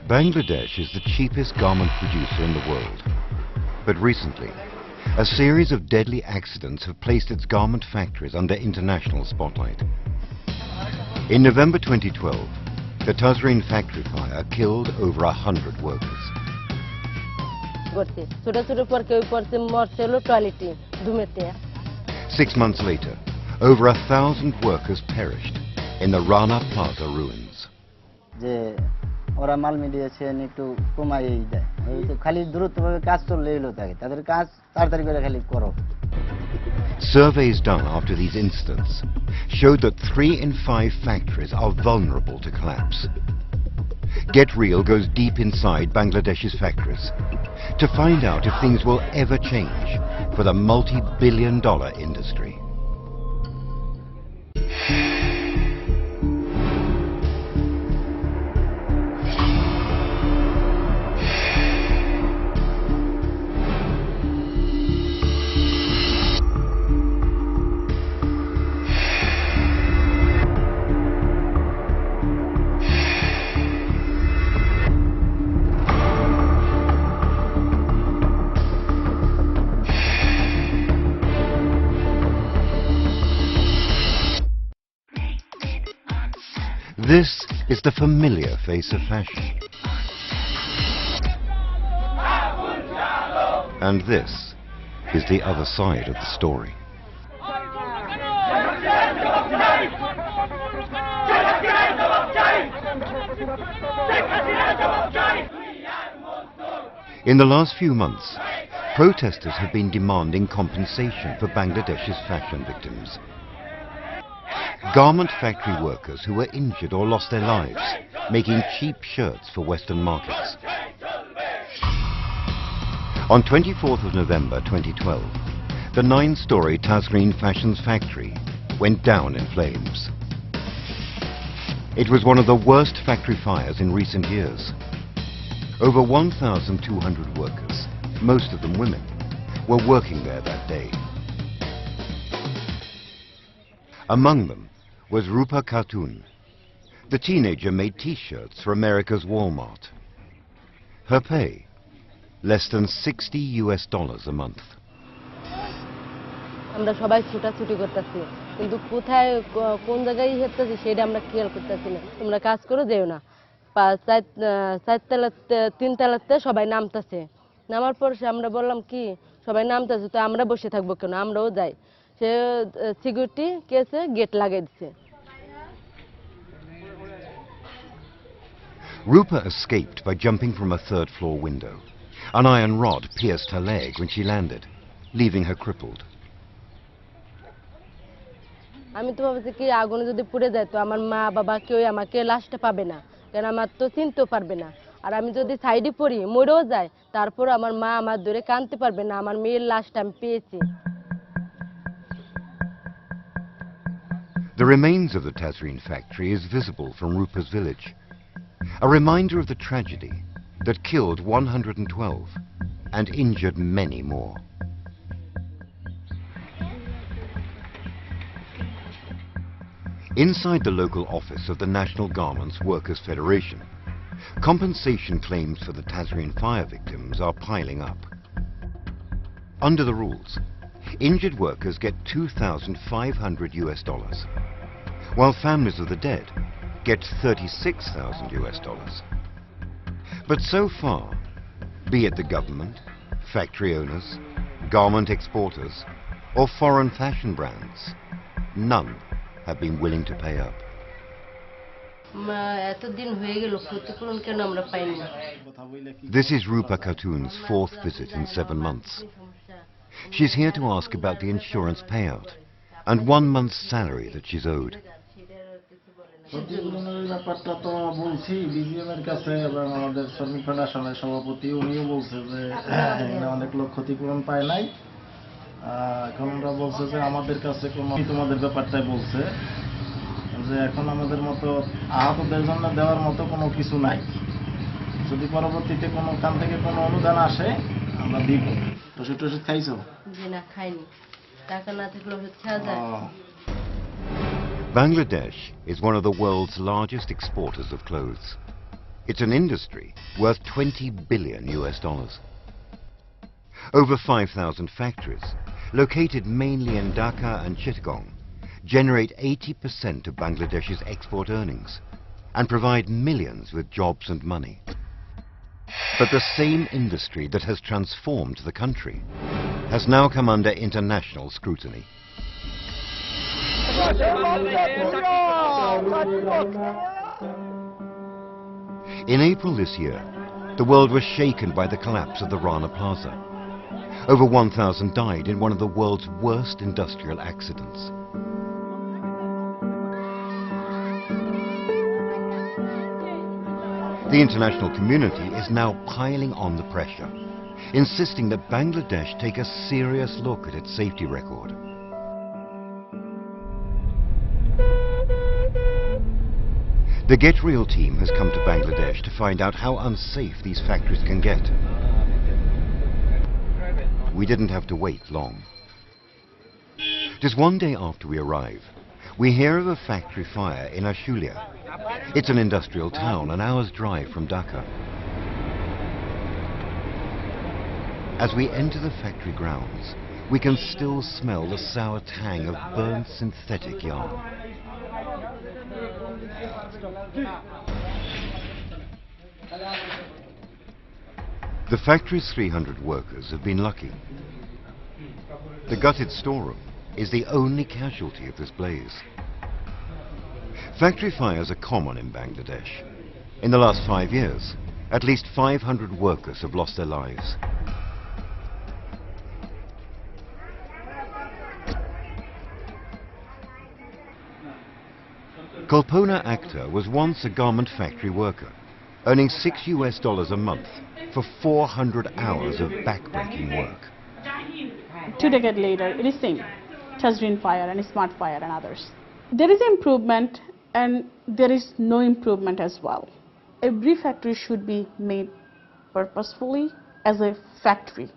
Bangladesh is the cheapest garment producer in the world. But recently, a series of deadly accidents have placed its garment factories under international spotlight. In November 2012, the Tazreen factory fire killed over 100 workers. 6 months later, over 1,000 workers perished in the Rana Plaza ruins. ওরা মাল মিডিয়েছে একটু কমাইই দেয় খালি দ্রুতভাবে কাজ চললেই হলো থাকে তাদের কাজ তাড়াতাড়ি করে খালি করো Surveys done after these incidents showed that 3 in 5 factories are vulnerable to collapse. Get Real goes deep inside Bangladesh's factories to find out if things will ever change for the multi-billion-dollar industry. This is the familiar face of fashion. And this is the other side of the story. In the last few months, protesters have been demanding compensation for Bangladesh's fashion victims. Garment factory workers who were injured or lost their lives, making cheap shirts for Western markets. On 24th of November 2012, the 9-story Tazreen Fashions factory went down in flames. It was one of the worst factory fires in recent years. Over 1,200 workers, most of them women, were working there that day. Among them was Rupa Khatun. The teenager made T-shirts for America's Walmart. Her pay, less than $60 a month. আমরা সবাই ছুটাছুটি করতেছি কিন্তু কোথায় কোন জায়গায় হচ্ছে সেটা আমরা খেয়াল করতেছি না তোমরা কাজ করে যেও না তিন তলাতে সবাই নামতেছে নামার পর আমরা বললাম কি সবাই নামতেছে তো আমরা বসে থাকবো কেন আমরাও যাই সে সিকিউরিটি কেসে গেট লাগাই দিয়েছে Rupa escaped by jumping from a third-floor window. An iron rod pierced her leg when she landed, leaving her crippled. আমি তো ভাবছি কি আগুনে যদি পুড়ে যায় তো আমার মা বাবা কেউ আমাকে লাশটা পাবে না কারণ আমার তো চিনতে পারবে না আর আমি যদি সাইডে পড়ি মরেও যাই তারপর আমার মা আমার ধরে কাঁদতে পারবে না আমার মেয়ের লাশটা আমি পেয়েছি The remains of the Tazreen factory is visible from Rupa's village, a reminder of the tragedy that killed 112 and injured many more. Inside the local office of the National Garments Workers Federation, compensation claims for the Tazreen fire victims are piling up. Under the rules, injured workers get $2,500, while families of the dead get $36,000. But so far, be it the government, factory owners, garment exporters, or foreign fashion brands, none have been willing to pay up. This is Rupa Khatun's 4th visit in 7 months. She's here to ask about the insurance payout and 1 month's salary that she's owed. ব্যাপারটা তো বলছি বিজিএমের কাছে এবং আমাদের শ্রমিক ফেডারেশনের সভাপতি উনিও বলছে যে অনেক লোক ক্ষতিপূরণ পায় নাই এখন ওরা বলছে যে আমাদের কাছে কোনো তোমাদের ব্যাপারটাই বলছে যে এখন আমাদের মতো আহতদের জন্য দেওয়ার মতো কোনো কিছু নাই যদি পরবর্তীতে কোনো কান থেকে কোনো অনুদান আসে আমরা দিব ওষুধ টষুধ খাইছো জি না খাইনি টাকা না থাকলে ওষুধ খাওয়া যায় Bangladesh is one of the world's largest exporters of clothes. It's an industry worth 20 billion US dollars. Over 5,000 factories, located mainly in Dhaka and Chittagong, generate 80% of Bangladesh's export earnings and provide millions with jobs and money. But the same industry that has transformed the country has now come under international scrutiny. In April this year, the world was shaken by the collapse of the Rana Plaza. Over 1,000 died in one of the world's worst industrial accidents. The international community is now piling on the pressure, insisting that Bangladesh take a serious look at its safety record. The Get Real team has come to Bangladesh to find out how unsafe these factories can get. We didn't have to wait long. Just one day after we arrive, we hear of a factory fire in Ashulia. It's an industrial town, an hour's drive from Dhaka. As we enter the factory grounds, we can still smell the sour tang of burnt synthetic yarn. The factory's 300 workers have been lucky. The gutted storeroom is the only casualty of this blaze. Factory fires are common in Bangladesh. In the last 5 years, at least 500 workers have lost their lives. Kalpona Akhtar was once a garment factory worker, earning $6 a month for 400 hours of backbreaking work. 2 decades later, it is same. Tazreen fire and Smart fire and others. There is improvement and there is no improvement as well. Every factory should be made purposefully as a factory.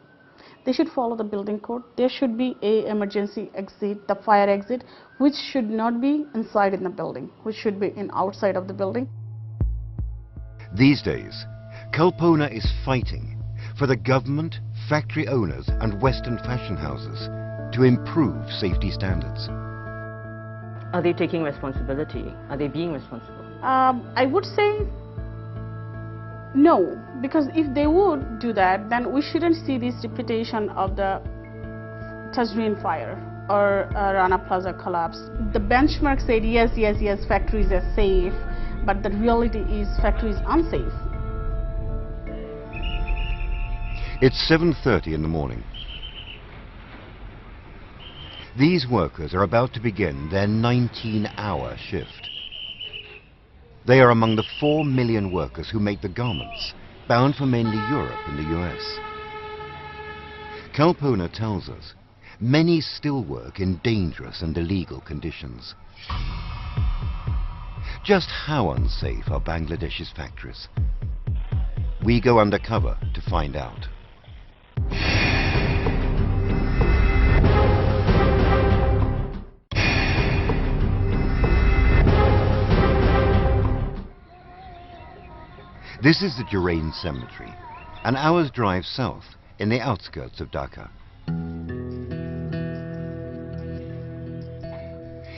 They should follow the building code. There should be a emergency exit, the fire exit, which should not be inside in the building, which should be in outside of the building. These days, Kalpona is fighting for the government, factory owners and Western fashion houses to improve safety standards. Are they taking responsibility? Are they being responsible? I would say no, because if they would do that, then we shouldn't see this repetition of the Tazreen fire or Rana Plaza collapse. The benchmark said yes, factories are safe, but the reality is factories unsafe. It's 7:30 in the morning. These workers are about to begin their 19-hour shift. They are among the 4 million workers who make the garments, bound for mainly Europe and the US. Kalpona tells us many still work in dangerous and illegal conditions. Just how unsafe are Bangladesh's factories? We go undercover to find out. This is the Jurain Cemetery, an hour's drive south in the outskirts of Dhaka.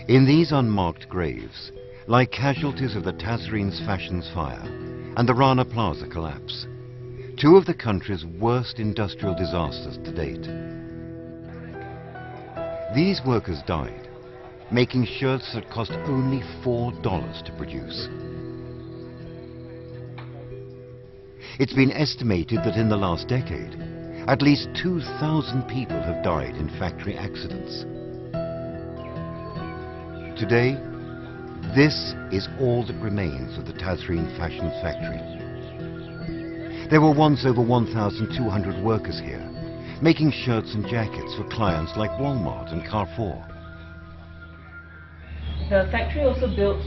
In these unmarked graves lie casualties of the Tazreen's Fashions fire and the Rana Plaza collapse, 2 of the country's worst industrial disasters to date. These workers died, making shirts that cost only $4 to produce. It's been estimated that in the last decade, at least 2,000 people have died in factory accidents. Today, this is all that remains of the Tazreen Fashions factory. There were once over 1,200 workers here, making shirts and jackets for clients like Walmart and Carrefour. The factory also built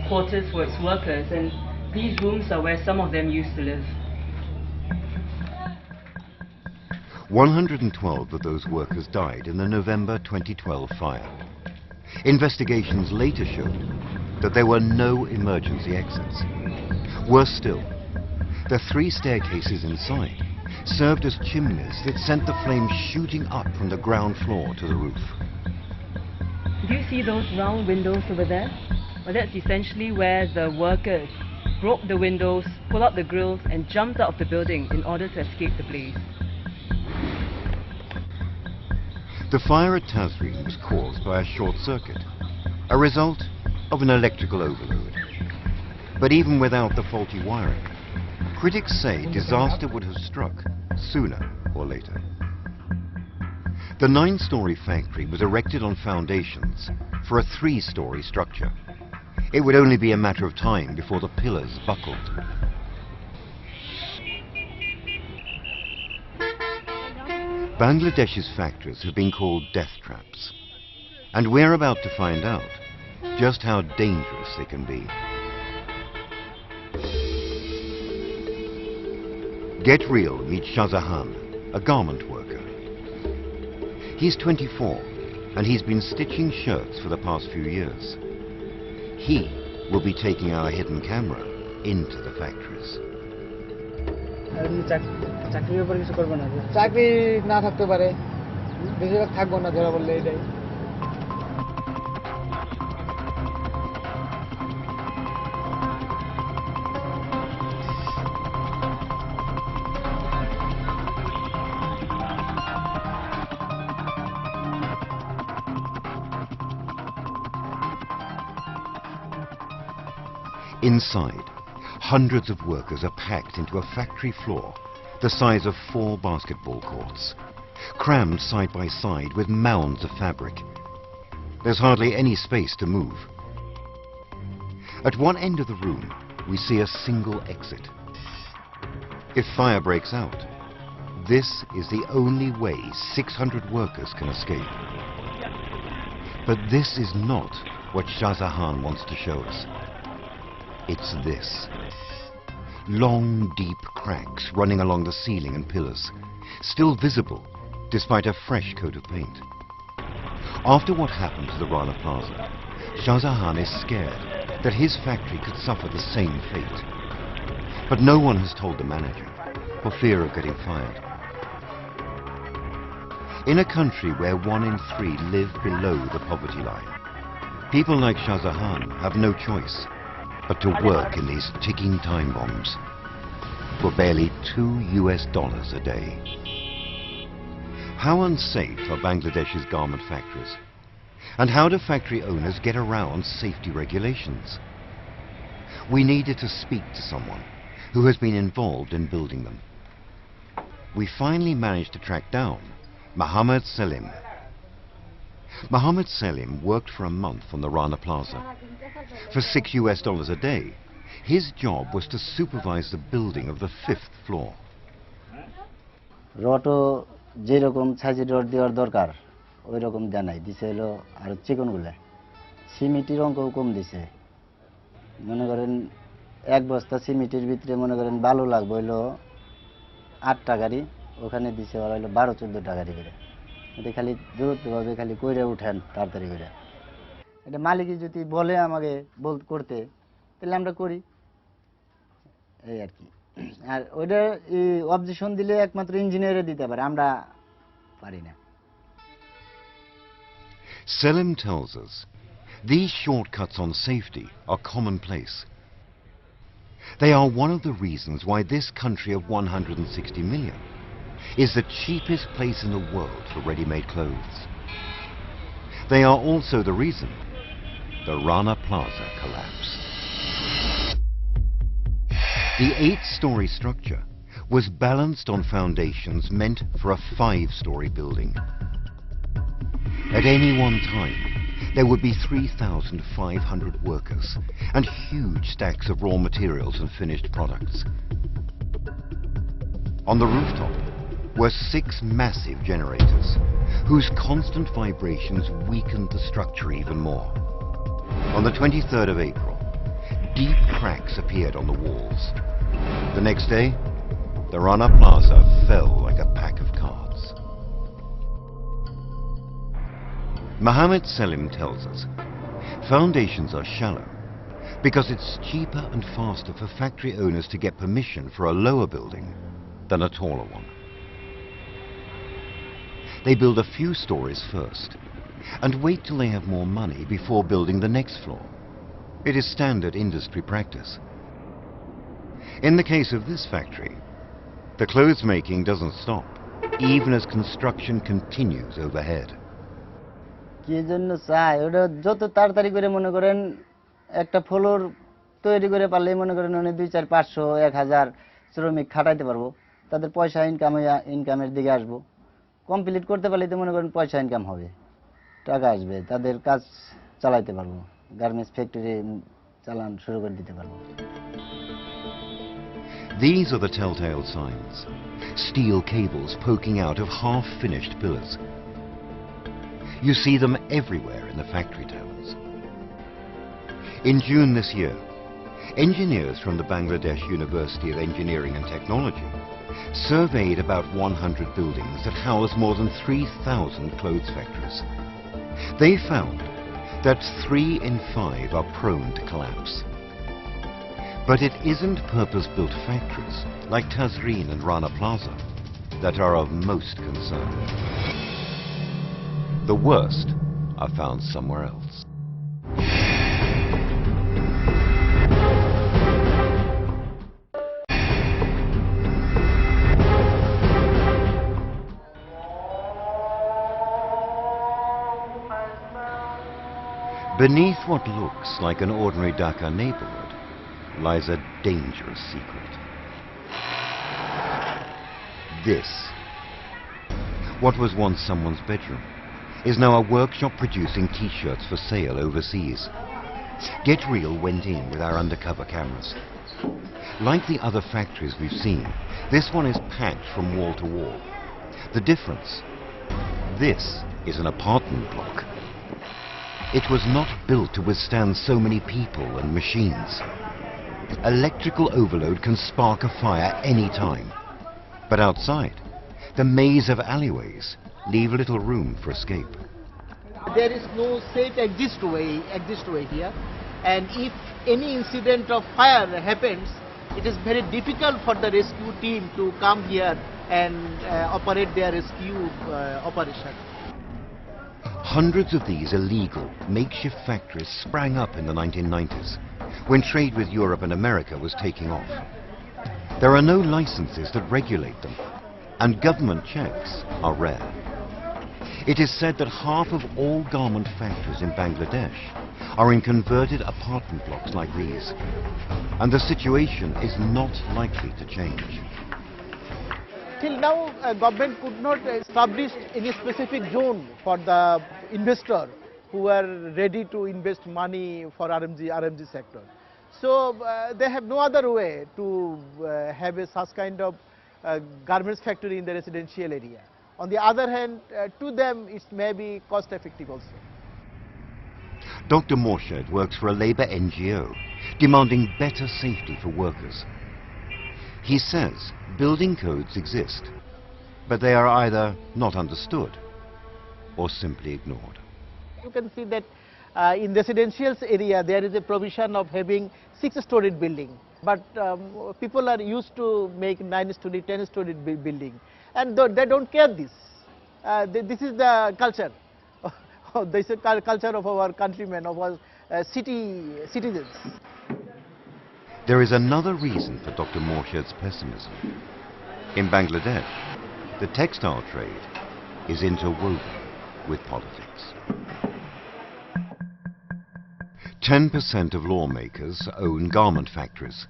quarters for its workers, and these rooms are where some of them used to live. 112 of those workers died in the November 2012 fire. Investigations later showed that there were no emergency exits. Worse still, The 3 staircases inside served as chimneys that sent the flames shooting up from the ground floor to the roof. Do you see those round windows over there? Well, that's essentially where the workers broke the windows, pulled out the grills and jumped out of the building in order to escape the blaze. The fire at Tazreen was caused by a short circuit, a result of an electrical overload. But even without the faulty wiring, critics say disaster would have struck sooner or later. The 9-story factory was erected on foundations for a 3-story structure. It would only be a matter of time before the pillars buckled. Bangladesh's factories have been called death traps, and we're about to find out just how dangerous they can be. Get Real meets Shahjahan, a garment worker. He's 24 and he's been stitching shirts for the past few years. He will be taking our hidden camera into the factories. চাকরি না থাকতে পারে, বেশিরভাগ থাকবো না ধরা বললে এটাই। Inside, hundreds of workers are packed into a factory floor the size of 4 basketball courts, crammed side by side with mounds of fabric. There's hardly any space to move. At one end of the room, we see a single exit. If fire breaks out, this is the only way 600 workers can escape. But this is not what Shahjahan wants to show us. It's this. Long, deep cracks running along the ceiling and pillars, still visible despite a fresh coat of paint. After what happened to the Rana Plaza, Shahjahan is scared that his factory could suffer the same fate. But no one has told the manager, for fear of getting fired. In a country where 1 in 3 live below the poverty line, people like Shahjahan have no choice but to work in these ticking time bombs for barely $2 a day. How unsafe are Bangladesh's garment factories? And how do factory owners get around safety regulations? We needed to speak to someone who has been involved in building them. We finally managed to track down Mohammed Selim. Mohammed Selim worked for a month on the Rana Plaza. For $6 a day, his job was to supervise the building of the 5th floor. রটো যেরকম সাইজের rod দেওয়ার দরকার ওই রকম জানাই দিছে হলো আর চিকনগুলা সিমেন্টের অঙ্কও কম দিছে মনে করেন 1 বস্তা সিমেন্টের ভিতরে মনে করেন ভালো লাগবে হলো 8 টাকারই ওখানে দিছে ওরা হলো 12-14 টাকারই করে এটা খালি দ্রুতভাবে খালি কইরা উঠেন তাড়াতাড়ি করে এটা মালিকই যদি বলে আমাকে করতে তাহলে আমরা করি এই আর কি আর ওইটা অবজেকশন দিলে একমাত্র ইঞ্জিনিয়ারে দিতে পারে আমরা পারি না Selim tells us these shortcuts on safety are commonplace. They are one of the reasons why this country of 160 million is the cheapest place in the world for ready-made clothes. They are also the reason the Rana Plaza collapsed. The 8-story structure was balanced on foundations meant for a 5-story building. At any one time, there would be 3,500 workers and huge stacks of raw materials and finished products. On the rooftop were 6 massive generators, whose constant vibrations weakened the structure even more. On the 23rd of April, deep cracks appeared on the walls. The next day, the Rana Plaza fell like a pack of cards. Mohammed Selim tells us foundations are shallow, because it's cheaper and faster for factory owners to get permission for a lower building than a taller one. They build a few stories first and wait till they have more money before building the next floor. It is standard industry practice. In the case of this factory, the clothes making doesn't stop, even as construction continues overhead. কি জন্য চাই ওটা যত তাড়াতাড়ি করে মনে করেন একটা ফ্লোর তৈরি করে পারলেই মনে করেন উনি 2, 4, 500, 1000 শ্রমিক খাটাইতে পারবো, তাদের পয়সা ইনকামের দিকে আসবো। কমপ্লিট করতে পারলেই তো মনে করেন পয়সা ইনকাম হবে, টাকা আসবে, তাদের কাজ চালাইতে পারবো, গার্মেন্টস ফ্যাক্টরি চালান শুরু করে দিতে পারবো। These are the telltale signs. Steel cables poking out of half-finished pillars. You see them everywhere in the factory towns. In June this year, engineers from the Bangladesh University of Engineering and Technology surveyed about 100 buildings that house more than 3,000 clothes factories. They found that 3 in 5 are prone to collapse. But it isn't purpose-built factories like Tazreen and Rana Plaza that are of most concern. The worst are found somewhere else. Beneath what looks like an ordinary Dhaka neighborhood lies a dangerous secret. This, what was once someone's bedroom, is now a workshop producing t-shirts for sale overseas. Get Real went in with our undercover cameras. Like the other factories we've seen, this one is packed from wall to wall. The difference, this is an apartment block. It was not built to withstand so many people and machines. Electrical overload can spark a fire any time. But outside, the maze of alleyways leave little room for escape. There is no safe exit way here, and if any incident of fire happens, it is very difficult for the rescue team to come here and operate their rescue operation. Hundreds of these illegal, makeshift factories sprang up in the 1990s, when trade with Europe and America was taking off. There are no licenses that regulate them, and government checks are rare. It is said that half of all garment factories in Bangladesh are in converted apartment blocks like these, and the situation is not likely to change. Till now, government could not establish any specific zone for the investor who are ready to invest money for RMG sector. So they have no other way to have such kind of garments factory in the residential area. On the other hand, to them it may be cost effective also. Dr. Morshed works for a labor NGO, demanding better safety for workers. He says building codes exist, but they are either not understood or simply ignored. You can see that in residential area there is a provision of having 6-storied building, but people are used to make 9-story, 10-story building, and they don't care this. This is the culture. This is the culture of our countrymen, of our citizens. There is another reason for Dr. Morshed's pessimism. In Bangladesh, the textile trade is interwoven with politics. 10% of lawmakers own garment factories.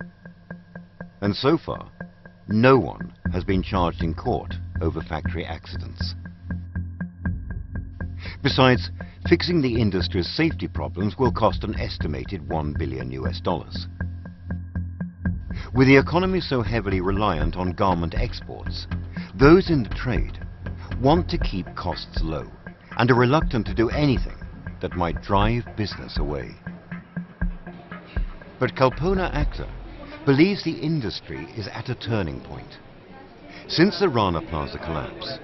And so far, no one has been charged in court over factory accidents. Besides, fixing the industry's safety problems will cost an estimated $1 billion. With the economy so heavily reliant on garment exports, those in the trade want to keep costs low and are reluctant to do anything that might drive business away. But Kalpona Akhtar believes the industry is at a turning point. Since the Rana Plaza collapse,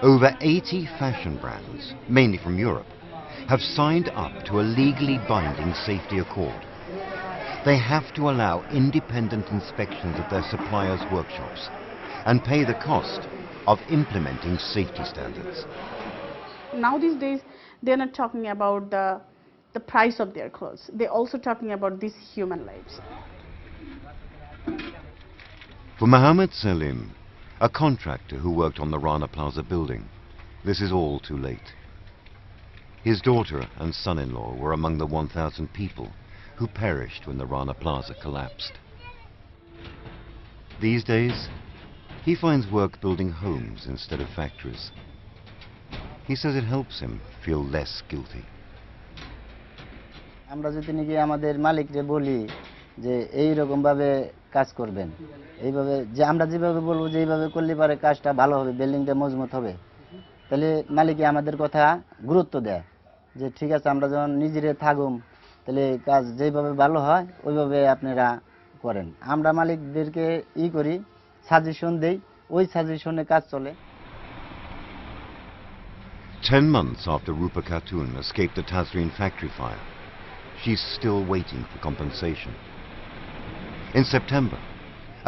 over 80 fashion brands, mainly from Europe, have signed up to a legally binding safety accord. They have to allow independent inspections of their suppliers' workshops and pay the cost of implementing safety standards. Now these days, they're not talking about the price of their clothes. They're also talking about these human lives. For Mohammed Salim, a contractor who worked on the Rana Plaza building, this is all too late. His daughter and son-in-law were among the 1,000 people who perished when the Rana Plaza collapsed. These days, he finds work building homes instead of factories. He says it helps him feel less guilty. আমরা যদি নাকি আমাদের মালিকরে বলি যে এই রকম ভাবে কাজ করবেন, এইভাবে যে আমরা যেভাবে বলবো যে এইভাবে করলে পারে কাজটা ভালো হবে, বিল্ডিংটা মজবুত হবে, তাহলে মালিকই আমাদের কথা গুরুত্ব দেয় যে ঠিক আছে আমরা যখন নিজেরে থাকুম তাহলে কাজ যেভাবে ভালো হয় ওইভাবে আপনারা করেন। আমরা মালিকদেরকে করি, সাজেশন দেই, ওই সাজেশনে কাজ চলে। 10 months after Rupa Khatun escaped the Tazreen factory fire, she's still waiting for compensation. In September,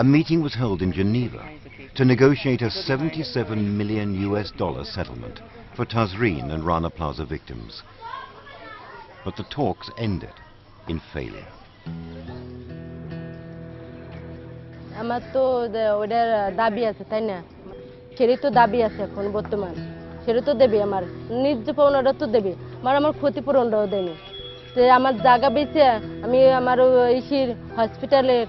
a meeting was held in Geneva to negotiate a $77 million settlement for Tazreen and Rana Plaza victims. But the talks ended in failure. আমার তো ওটার দাবি আছে, তাই না? সেটাই তো দাবি আছে এখন বর্তমান, সেটা তো দেবে, আমার ন্যায্য পাওনাটা তো দেবে, আমার ক্ষতিপূরণটাও দেয়নি। যে আমার জায়গা বেঁচে আমি আমার ইসির হসপিটালের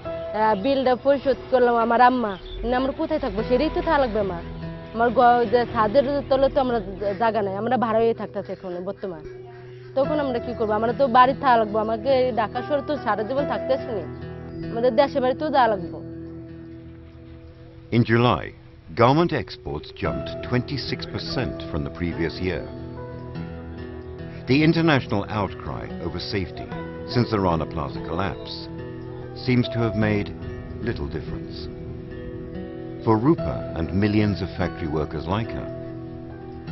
বিলটা পরিশোধ করলাম, আমার আম্মা আমরা কোথায় থাকবো, সেটাই তো থাকা লাগবে। আমার ছাদের তলে তো আমরা জায়গা নাই, আমরা ভাড়াই থাকতেছি এখন বর্তমান। তখন আমরা কি করবো? আমরা তো বাড়ি থাকা লাগবো, আমাকে ঢাকা শহরে তো সারা জীবন থাকতে আসিনি, আমাদের দেশে বাড়িতেও যাওয়া লাগবো। In July, garment exports jumped 26% from the previous year. The international outcry over safety since the Rana Plaza collapse seems to have made little difference. For Rupa and millions of factory workers like her,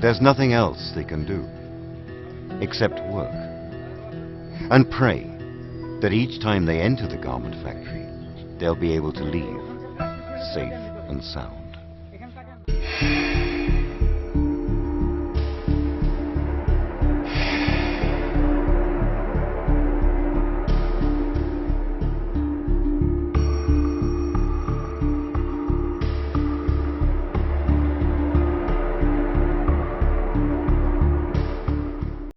there's nothing else they can do except work and pray that each time they enter the garment factory, they'll be able to leave safe and sound.